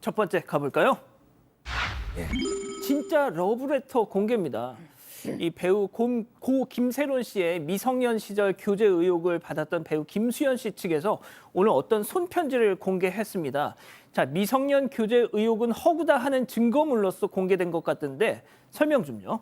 첫 번째 가볼까요? 예, 진짜 러브레터 공개입니다. 이 배우 고 김세론 씨의 미성년 시절 교제 의혹을 받았던 배우 김수현 씨 측에서 오늘 어떤 손편지를 공개했습니다. 자, 미성년 교제 의혹은 허구다 하는 증거물로서 공개된 것 같은데 설명 좀요.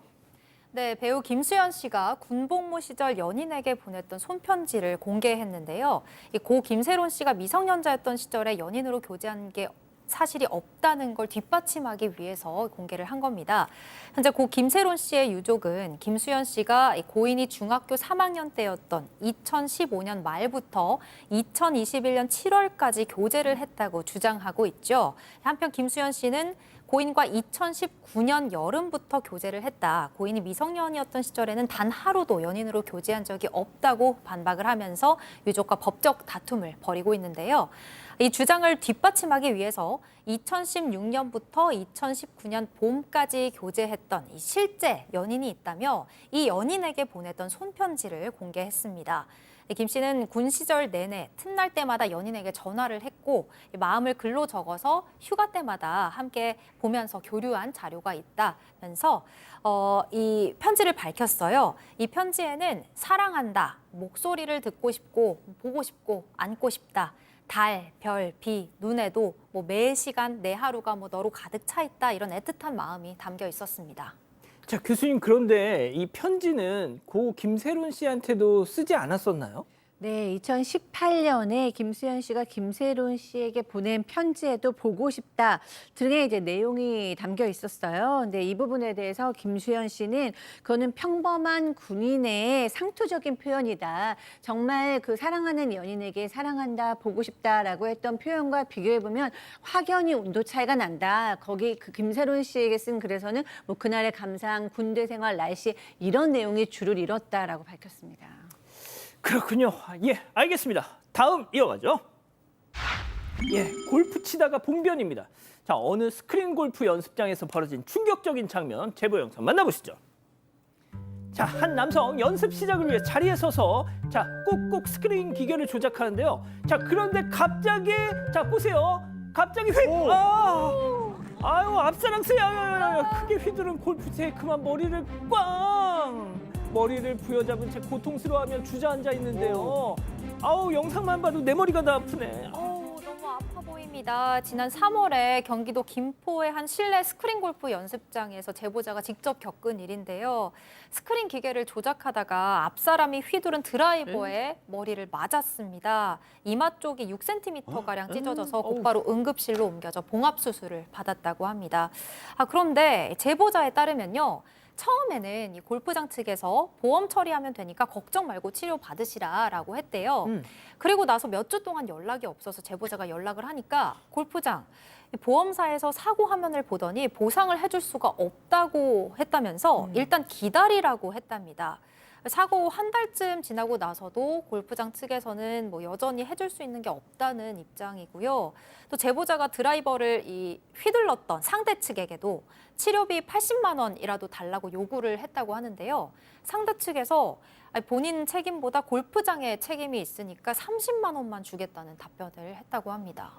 네, 배우 김수현 씨가 군복무 시절 연인에게 보냈던 손편지를 공개했는데요. 이 고 김세론 씨가 미성년자였던 시절에 연인으로 교제한 게 사실이 없다는 걸 뒷받침하기 위해서 공개를 한 겁니다. 현재 고 김세론 씨의 유족은 김수현 씨가 고인이 중학교 3학년 때였던 2015년 말부터 2021년 7월까지 교제를 했다고 주장하고 있죠. 한편 김수현 씨는 고인과 2019년 여름부터 교제를 했다. 고인이 미성년이었던 시절에는 단 하루도 연인으로 교제한 적이 없다고 반박을 하면서 유족과 법적 다툼을 벌이고 있는데요. 이 주장을 뒷받침하기 위해서 2016년부터 2019년 봄까지 교제했던 이 실제 연인이 있다며 이 연인에게 보냈던 손편지를 공개했습니다. 김 씨는 군 시절 내내 틈날 때마다 연인에게 전화를 했고 마음을 글로 적어서 휴가 때마다 함께 보면서 교류한 자료가 있다면서 이 편지를 밝혔어요. 이 편지에는 사랑한다, 목소리를 듣고 싶고 보고 싶고 안고 싶다. 달, 별, 비, 눈에도 매 시간 내 하루가 너로 가득 차 있다 이런 애틋한 마음이 담겨 있었습니다. 자, 교수님, 그런데 이 편지는 고 김세론 씨한테도 쓰지 않았었나요? 네, 2018년에 김수현 씨가 김세론 씨에게 보낸 편지에도 보고 싶다 등의 이제 내용이 담겨 있었어요. 근데 이 부분에 대해서 김수현 씨는 그거는 평범한 군인의 상투적인 표현이다. 정말 그 사랑하는 연인에게 사랑한다, 보고 싶다라고 했던 표현과 비교해 보면 확연히 온도 차이가 난다. 거기 그 김세론 씨에게 쓴 글에서는 그날의 감상, 군대 생활, 날씨 이런 내용이 주를 이뤘다라고 밝혔습니다. 그렇군요. 예, 알겠습니다. 다음 이어가죠. 예, 골프 치다가 봉변입니다. 자, 어느 스크린 골프 연습장에서 벌어진 충격적인 장면, 제보 영상 만나보시죠. 자, 한 남성 연습 시작을 위해 자리에 서서 자, 꾹꾹 스크린 기계를 조작하는데요. 자, 그런데 갑자기 자, 보세요. 갑자기 아유, 앞사랑스야. 크게 휘두른 골프채에 그만 머리를 꽝! 머리를 부여잡은 채 고통스러워하며 주저앉아 있는데요. 아우, 영상만 봐도 내 머리가 다 아프네. 너무 아파 보입니다. 지난 3월에 경기도 김포의 한 실내 스크린 골프 연습장에서 제보자가 직접 겪은 일인데요. 스크린 기계를 조작하다가 앞사람이 휘두른 드라이버에 머리를 맞았습니다. 이마 쪽이 6cm가량 찢어져서 곧바로 응급실로 옮겨져 봉합수술을 받았다고 합니다. 그런데 제보자에 따르면요. 처음에는 이 골프장 측에서 보험 처리하면 되니까 걱정 말고 치료 받으시라라고 했대요. 그리고 나서 몇 주 동안 연락이 없어서 제보자가 연락을 하니까 골프장 보험사에서 사고 화면을 보더니 보상을 해줄 수가 없다고 했다면서 일단 기다리라고 했답니다. 사고 한 달쯤 지나고 나서도 골프장 측에서는 여전히 해줄 수 있는 게 없다는 입장이고요. 또 제보자가 드라이버를 휘둘렀던 상대 측에게도 치료비 80만 원이라도 달라고 요구를 했다고 하는데요. 상대 측에서 본인 책임보다 골프장의 책임이 있으니까 30만 원만 주겠다는 답변을 했다고 합니다.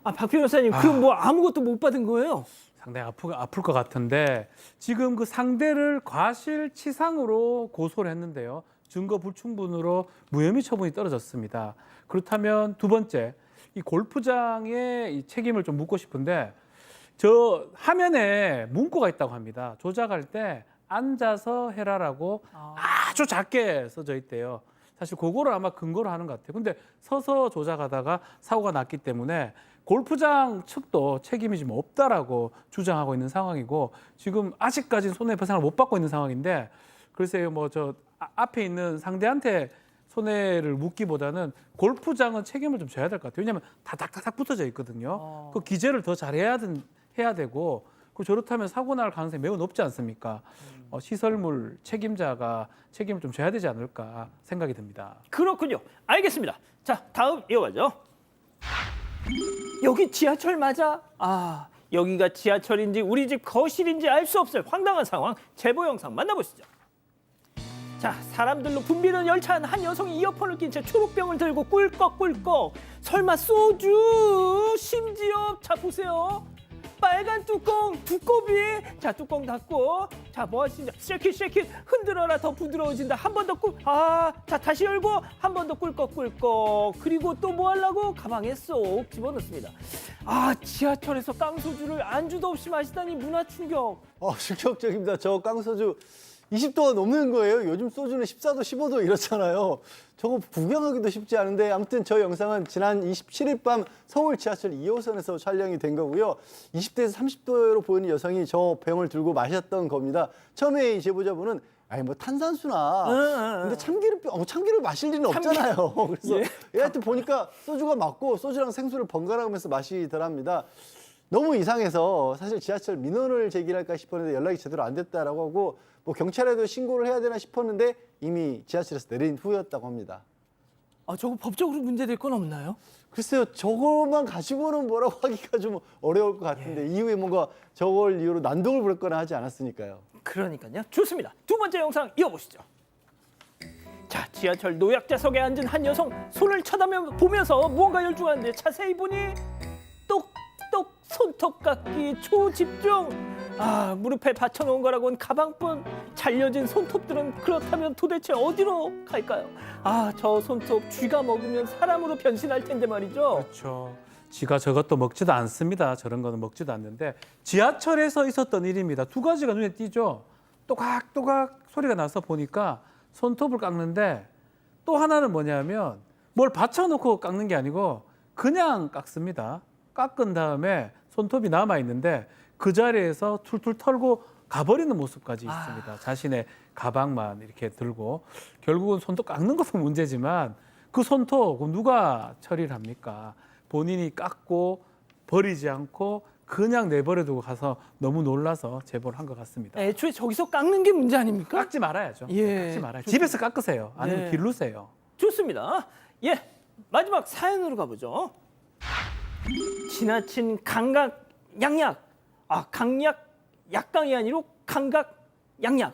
박 변호사님, 그럼 아무것도 못 받은 거예요? 상당히 아플 것 같은데 지금 그 상대를 과실치상으로 고소를 했는데요. 증거 불충분으로 무혐의 처분이 떨어졌습니다. 그렇다면 두 번째, 이 골프장의 이 책임을 좀 묻고 싶은데 저 화면에 문구가 있다고 합니다. 조작할 때 앉아서 해라라고 아주 작게 써져 있대요. 사실 그거를 아마 근거로 하는 것 같아요. 근데 서서 조작하다가 사고가 났기 때문에 골프장 측도 책임이 좀 없다라고 주장하고 있는 상황이고 지금 아직까지는 손해배상을 못 받고 있는 상황인데 글쎄요, 앞에 있는 상대한테 손해를 묻기보다는 골프장은 책임을 좀 져야 될 것 같아요. 왜냐하면 다 닥닥닥 붙어져 있거든요. 그 기재를 더 잘해야 되고 저렇다면 사고 날 가능성이 매우 높지 않습니까? 시설물 책임자가 책임을 좀 져야 되지 않을까 생각이 듭니다. 그렇군요. 알겠습니다. 자, 다음 이어가죠. 여기 지하철 맞아? 여기가 지하철인지 우리 집 거실인지 알 수 없을 황당한 상황, 제보 영상 만나보시죠. 자, 사람들로 붐비는 열차 안 한 여성이 이어폰을 낀 채 초록병을 들고 꿀꺽꿀꺽. 설마 소주? 심지어 자 보세요. 빨간 뚜껑 두꺼비. 자, 뚜껑 닫고. 자, 뭐 하시냐? 쉐킷 흔들어라. 더 부드러워진다. 한 번 더 꿀. 자, 다시 열고 한 번 더 꿀꺽. 그리고 또 뭐 하려고? 가방에 쏙 집어넣습니다. 지하철에서 깡소주를 안주도 없이 마시다니 문화 충격. 충격적입니다. 저 깡소주 20도가 넘는 거예요. 요즘 소주는 14도, 15도 이렇잖아요. 저거 구경하기도 쉽지 않은데 아무튼 저 영상은 지난 27일 밤 서울 지하철 2호선에서 촬영이 된 거고요. 20대에서 30도로 보이는 여성이 저 병을 들고 마셨던 겁니다. 처음에 이 제보자분은 뭐 탄산수나 근데 참기를 마실 리는 없잖아요. 그래서 얘한테 보니까 소주가 맞고 소주랑 생수를 번갈아 가면서 마시더랍니다. 너무 이상해서 사실 지하철 민원을 제기할까 싶었는데 연락이 제대로 안 됐다라고 하고 뭐 경찰에도 신고를 해야 되나 싶었는데 이미 지하철에서 내린 후였다고 합니다. 저거 법적으로 문제될 건 없나요? 글쎄요, 저것만 가지고는 뭐라고 하기가 좀 어려울 것 같은데 이후에 뭔가 저걸 이유로 난동을 부렸거나 하지 않았으니까요. 그러니까요. 좋습니다. 두 번째 영상 이어보시죠. 자, 지하철 노약자석에 앉은 한 여성 손을 쳐다보면서 무언가 열중하는데 자세히 보니 똑똑 손톱깎이 초집중. 무릎에 받쳐놓은 거라고는 가방뿐. 잘려진 손톱들은 그렇다면 도대체 어디로 갈까요? 저 손톱 쥐가 먹으면 사람으로 변신할 텐데 말이죠. 그렇죠. 쥐가 저것도 먹지도 않습니다. 저런 거는 먹지도 않는데 지하철에서 있었던 일입니다. 두 가지가 눈에 띄죠. 또각또각 소리가 나서 보니까 손톱을 깎는데 또 하나는 뭐냐면 뭘 받쳐놓고 깎는 게 아니고 그냥 깎습니다. 깎은 다음에 손톱이 남아있는데 그 자리에서 툴툴 털고 가버리는 모습까지 있습니다. 자신의 가방만 이렇게 들고. 결국은 손톱 깎는 것도 문제지만 그 손톱 누가 처리를 합니까? 본인이 깎고 버리지 않고 그냥 내버려두고 가서 너무 놀라서 제보를 한 것 같습니다. 애초에 저기서 깎는 게 문제 아닙니까? 깎지 말아야죠. 예. 깎지 말아요. 집에서 깎으세요. 아니면 네. 기르세요. 좋습니다. 마지막 사연으로 가보죠. 지나친 강각 양약. 강약 약강이 아니고 강각 양약.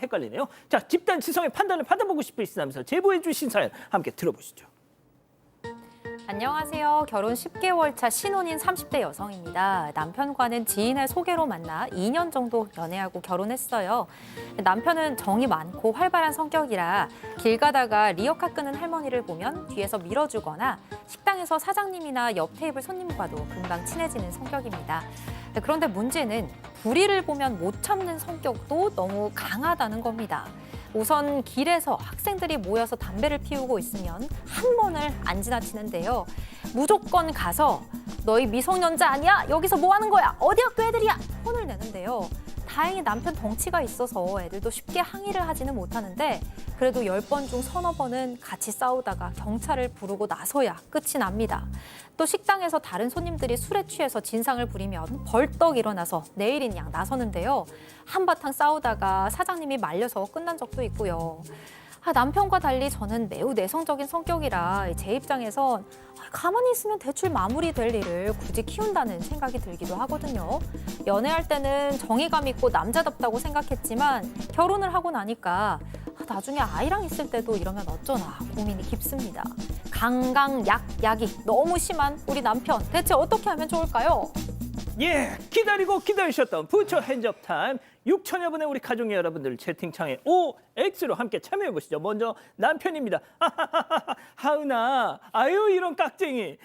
헷갈리네요. 자, 집단 지성의 판단을 받아보고 싶으시다면서 제보해 주신 사연 함께 들어보시죠. 안녕하세요. 결혼 10개월 차 신혼인 30대 여성입니다. 남편과는 지인의 소개로 만나 2년 정도 연애하고 결혼했어요. 남편은 정이 많고 활발한 성격이라 길 가다가 리어카 끄는 할머니를 보면 뒤에서 밀어주거나 식당에서 사장님이나 옆 테이블 손님과도 금방 친해지는 성격입니다. 그런데 문제는 불의를 보면 못 참는 성격도 너무 강하다는 겁니다. 우선 길에서 학생들이 모여서 담배를 피우고 있으면 한 번을 안 지나치는데요. 무조건 가서 너희 미성년자 아니야? 여기서 뭐 하는 거야? 어디 학교 애들이야? 혼을 내는데요. 다행히 남편 덩치가 있어서 애들도 쉽게 항의를 하지는 못하는데 그래도 10번 중 서너 번은 같이 싸우다가 경찰을 부르고 나서야 끝이 납니다. 또 식당에서 다른 손님들이 술에 취해서 진상을 부리면 벌떡 일어나서 내일인 양 나서는데요. 한바탕 싸우다가 사장님이 말려서 끝난 적도 있고요. 남편과 달리 저는 매우 내성적인 성격이라 제 입장에선 가만히 있으면 대출 마무리될 일을 굳이 키운다는 생각이 들기도 하거든요. 연애할 때는 정의감 있고 남자답다고 생각했지만 결혼을 하고 나니까 나중에 아이랑 있을 때도 이러면 어쩌나 고민이 깊습니다. 강강약약이 너무 심한 우리 남편 대체 어떻게 하면 좋을까요? 기다리고 기다리셨던 부처 핸즈업 타임. 6천여 분의 우리 가족 여러분들 채팅창에 OX로 함께 참여해 보시죠. 먼저 남편입니다. 하은아, 아유 이런 깍쟁이.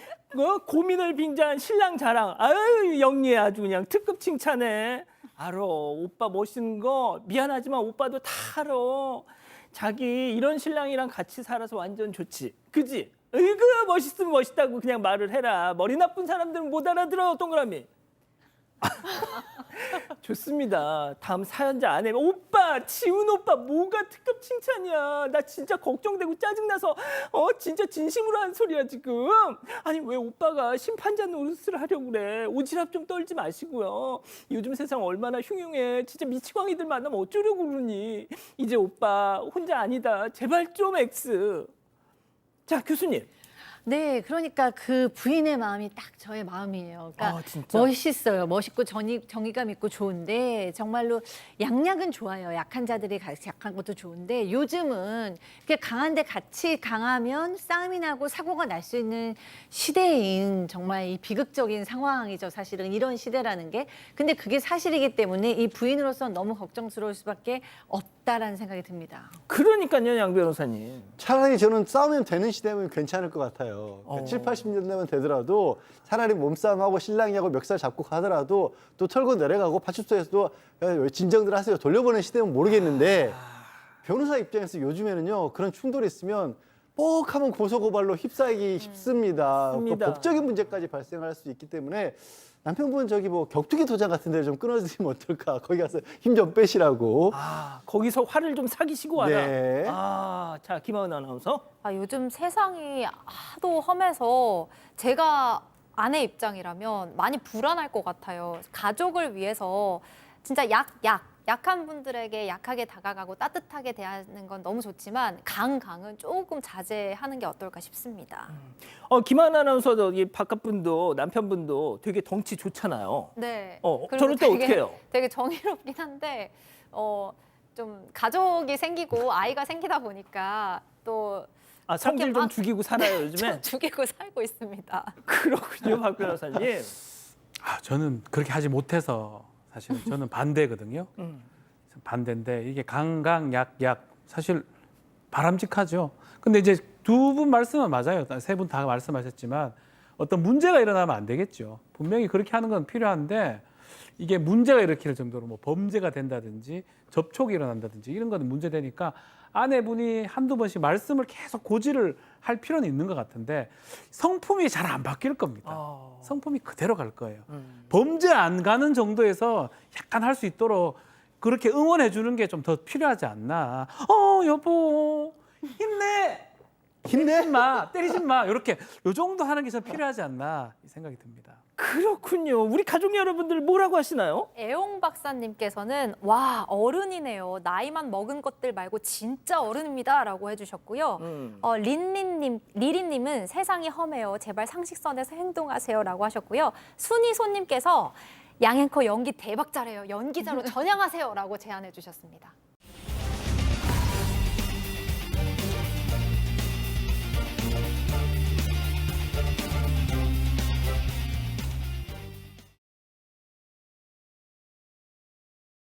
고민을 빙자한 신랑 자랑. 아유 영리해 아주 그냥 특급 칭찬해. 알어, 오빠 멋있는 거 미안하지만 오빠도 다 알아. 자기 이런 신랑이랑 같이 살아서 완전 좋지. 그지? 으이그 멋있으면 멋있다고 그냥 말을 해라. 머리 나쁜 사람들은 못 알아들어. 동그라미. 좋습니다. 다음 사연자 아내. 오빠, 지훈 오빠 뭐가 특급 칭찬이야. 나 진짜 걱정되고 짜증나서 진짜 진심으로 한 소리야 지금. 아니 왜 오빠가 심판자 노릇을 하려고 그래. 오지랖 좀 떨지 마시고요. 요즘 세상 얼마나 흉흉해. 진짜 미치광이들 만나면 어쩌려고 그러니. 이제 오빠 혼자 아니다. 제발 좀 X. 자, 교수님. 네, 그러니까 그 부인의 마음이 딱 저의 마음이에요. 그러니까 아, 진짜? 멋있어요. 멋있고 정의감 있고 좋은데 정말로 양약은 좋아요. 약한 자들이 같이 약한 것도 좋은데 요즘은 이렇게 강한데 같이 강하면 싸움이 나고 사고가 날 수 있는 시대인 정말 이 비극적인 상황이죠. 사실은 이런 시대라는 게. 근데 그게 사실이기 때문에 이 부인으로서 너무 걱정스러울 수밖에 없다라는 생각이 듭니다. 그러니까요, 양 변호사님. 차라리 저는 싸우면 되는 시대면 괜찮을 것 같아요. 어. 7, 80년대면 되더라도 차라리 몸싸움하고 신랑이하고 멱살 잡고 가더라도 또 털고 내려가고 파출소에서도 진정들 하세요. 돌려보낸 시대면 모르겠는데 변호사 입장에서 요즘에는요. 그런 충돌이 있으면 뻑 하면 고소고발로 휩싸이기 쉽습니다. 또 맞습니다. 법적인 문제까지 발생할 수 있기 때문에 남편분 저기 뭐 격투기 도장 같은 데를 좀 끊어주시면 어떨까. 거기 가서 힘 좀 빼시라고. 아, 거기서 화를 좀 사기시고 와라. 네. 아, 자, 김하은 아나운서. 아, 요즘 세상이 하도 험해서 제가 아내 입장이라면 많이 불안할 것 같아요. 가족을 위해서 진짜 약한 분들에게 약하게 다가가고 따뜻하게 대하는 건 너무 좋지만 강은 조금 자제하는 게 어떨까 싶습니다. 김하은 아나운서도 이 바깥분도 남편분도 되게 덩치 좋잖아요. 네. 저럴 그리고 때 어떻게 해요? 되게 정의롭긴 한데 좀 가족이 생기고 아이가 생기다 보니까 또 아, 성질 좀 막- 죽이고 살아요, 요즘에? 죽이고 살고 있습니다. 그렇군요, 박 변호사님. 아, 저는 그렇게 하지 못해서 사실은 저는 반대거든요. 음. 반대인데 이게 약 사실 바람직하죠. 근데 이제 두 분 말씀은 맞아요. 세 분 다 말씀하셨지만 어떤 문제가 일어나면 안 되겠죠. 분명히 그렇게 하는 건 필요한데 이게 문제가 일으킬 정도로 뭐 범죄가 된다든지 접촉이 일어난다든지 이런 거는 문제되니까 아내분이 한두 번씩 말씀을 계속 고지를 할 필요는 있는 것 같은데 성품이 잘 안 바뀔 겁니다. 성품이 그대로 갈 거예요. 범죄 안 가는 정도에서 약간 할 수 있도록 그렇게 응원해 주는 게 좀 더 필요하지 않나. 여보, 힘내. 힘내? 때리지 마. 이렇게 요 정도 하는 게 좀 필요하지 않나 이 생각이 듭니다. 그렇군요. 우리 가족 여러분들 뭐라고 하시나요? 애용 박사님께서는 와 어른이네요. 나이만 먹은 것들 말고 진짜 어른입니다라고 해주셨고요. 리리님은 세상이 험해요. 제발 상식선에서 행동하세요라고 하셨고요. 순이손님께서 양앵커 연기 대박 잘해요. 연기자로 전향하세요라고 제안해 주셨습니다.